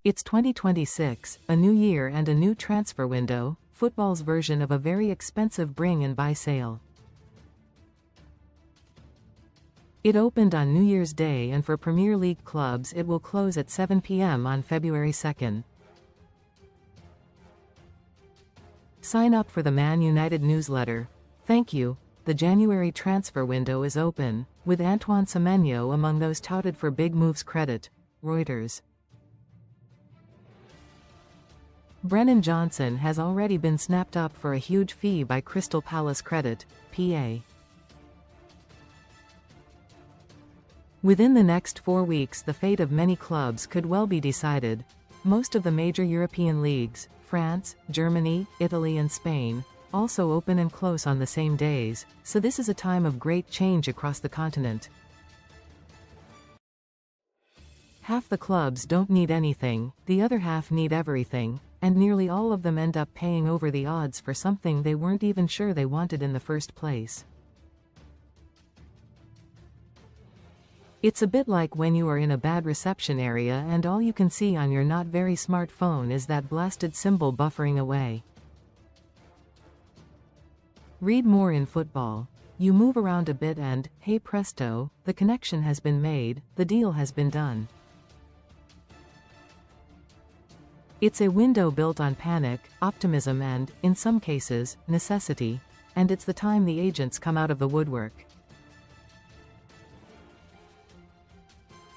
It's 2026, a new year and a new transfer window, football's version of a very expensive bring and buy sale. It opened on New Year's Day, and for Premier League clubs it will close at 7 p.m. on February 2nd. Sign up for the Man United newsletter. Thank you. The January transfer window is open, with Antoine Semenyo among those touted for big moves. Credit. Reuters. Brennan Johnson has already been snapped up for a huge fee by Crystal PalaceCredit, PA. Within the next 4 weeks the fate of many clubs could well be decided. Most of the major European leagues, France, Germany, Italy and Spain, also open and close on the same days, so this is a time of great change across the continent. Half the clubs don't need anything, the other half need everything, and nearly all of them end up paying over the odds for something they weren't even sure they wanted in the first place. It's a bit like when you are in a bad reception area and all you can see on your not very smart phone is that blasted symbol buffering away. Read more in football. You move around a bit and, hey presto, the connection has been made, the deal has been done. It's a window built on panic, optimism and, in some cases, necessity, and it's the time the agents come out of the woodwork.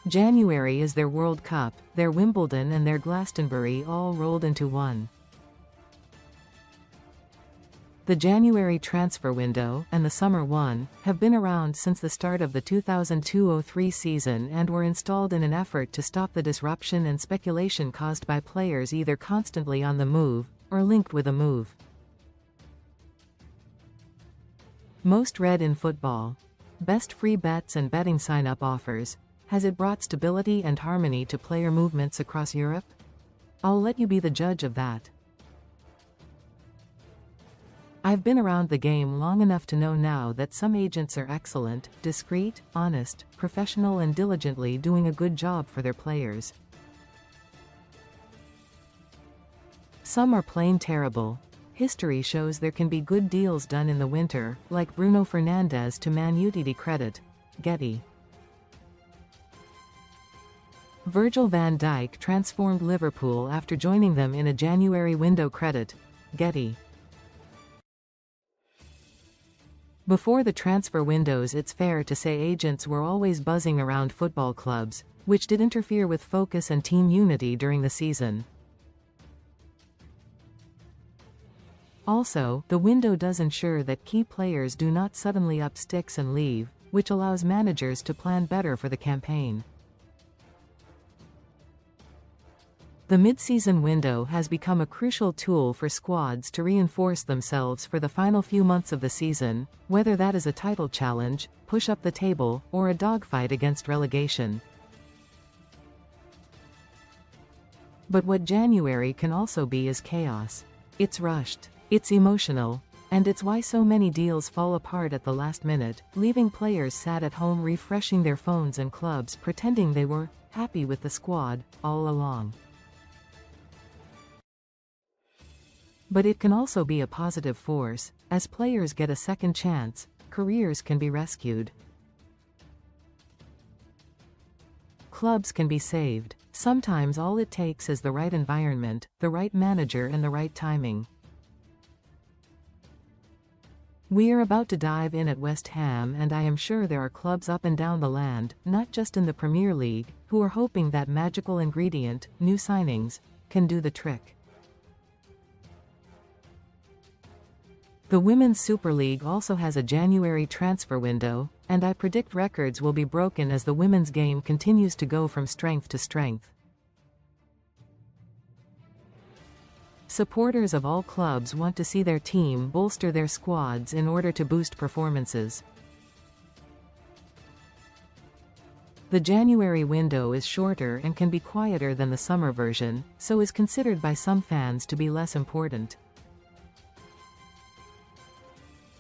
January is their World Cup, their Wimbledon and their Glastonbury all rolled into one. The January transfer window, and the summer one, have been around since the start of the 2002-03 season and were installed in an effort to stop the disruption and speculation caused by players either constantly on the move, or linked with a move. Most read in football. Best free bets and betting sign-up offers. Has it brought stability and harmony to player movements across Europe? I'll let you be the judge of that. I've been around the game long enough to know now that some agents are excellent, discreet, honest, professional and diligently doing a good job for their players. Some are plain terrible. History shows there can be good deals done in the winter, like Bruno Fernandes to Man United. Credit. Getty. Virgil van Dijk transformed Liverpool after joining them in a January window. Credit. Getty. Before the transfer windows, it's fair to say agents were always buzzing around football clubs, which did interfere with focus and team unity during the season. Also, the window does ensure that key players do not suddenly up sticks and leave, which allows managers to plan better for the campaign. The mid-season window has become a crucial tool for squads to reinforce themselves for the final few months of the season, whether that is a title challenge, push up the table, or a dogfight against relegation. But what January can also be is chaos. It's rushed, it's emotional, and it's why so many deals fall apart at the last minute, leaving players sat at home refreshing their phones and clubs pretending they were happy with the squad all along. But it can also be a positive force. As players get a second chance, careers can be rescued. Clubs can be saved. Sometimes all it takes is the right environment, the right manager and the right timing. We are about to dive in at West Ham, and I am sure there are clubs up and down the land, not just in the Premier League, who are hoping that magical ingredient, new signings, can do the trick. The Women's Super League also has a January transfer window, and I predict records will be broken as the women's game continues to go from strength to strength. Supporters of all clubs want to see their team bolster their squads in order to boost performances. The January window is shorter and can be quieter than the summer version, so is considered by some fans to be less important.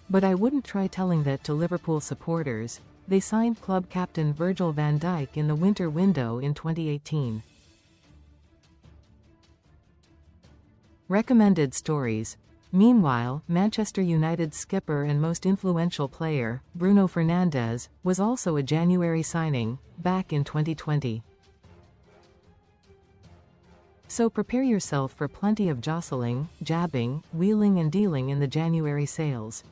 But I wouldn't try telling that to Liverpool supporters. They signed club captain Virgil van Dijk in the winter window in 2018. Recommended stories. Meanwhile, Manchester United skipper and most influential player, Bruno Fernandes, was also a January signing, back in 2020. So prepare yourself for plenty of jostling, jabbing, wheeling and dealing in the January sales.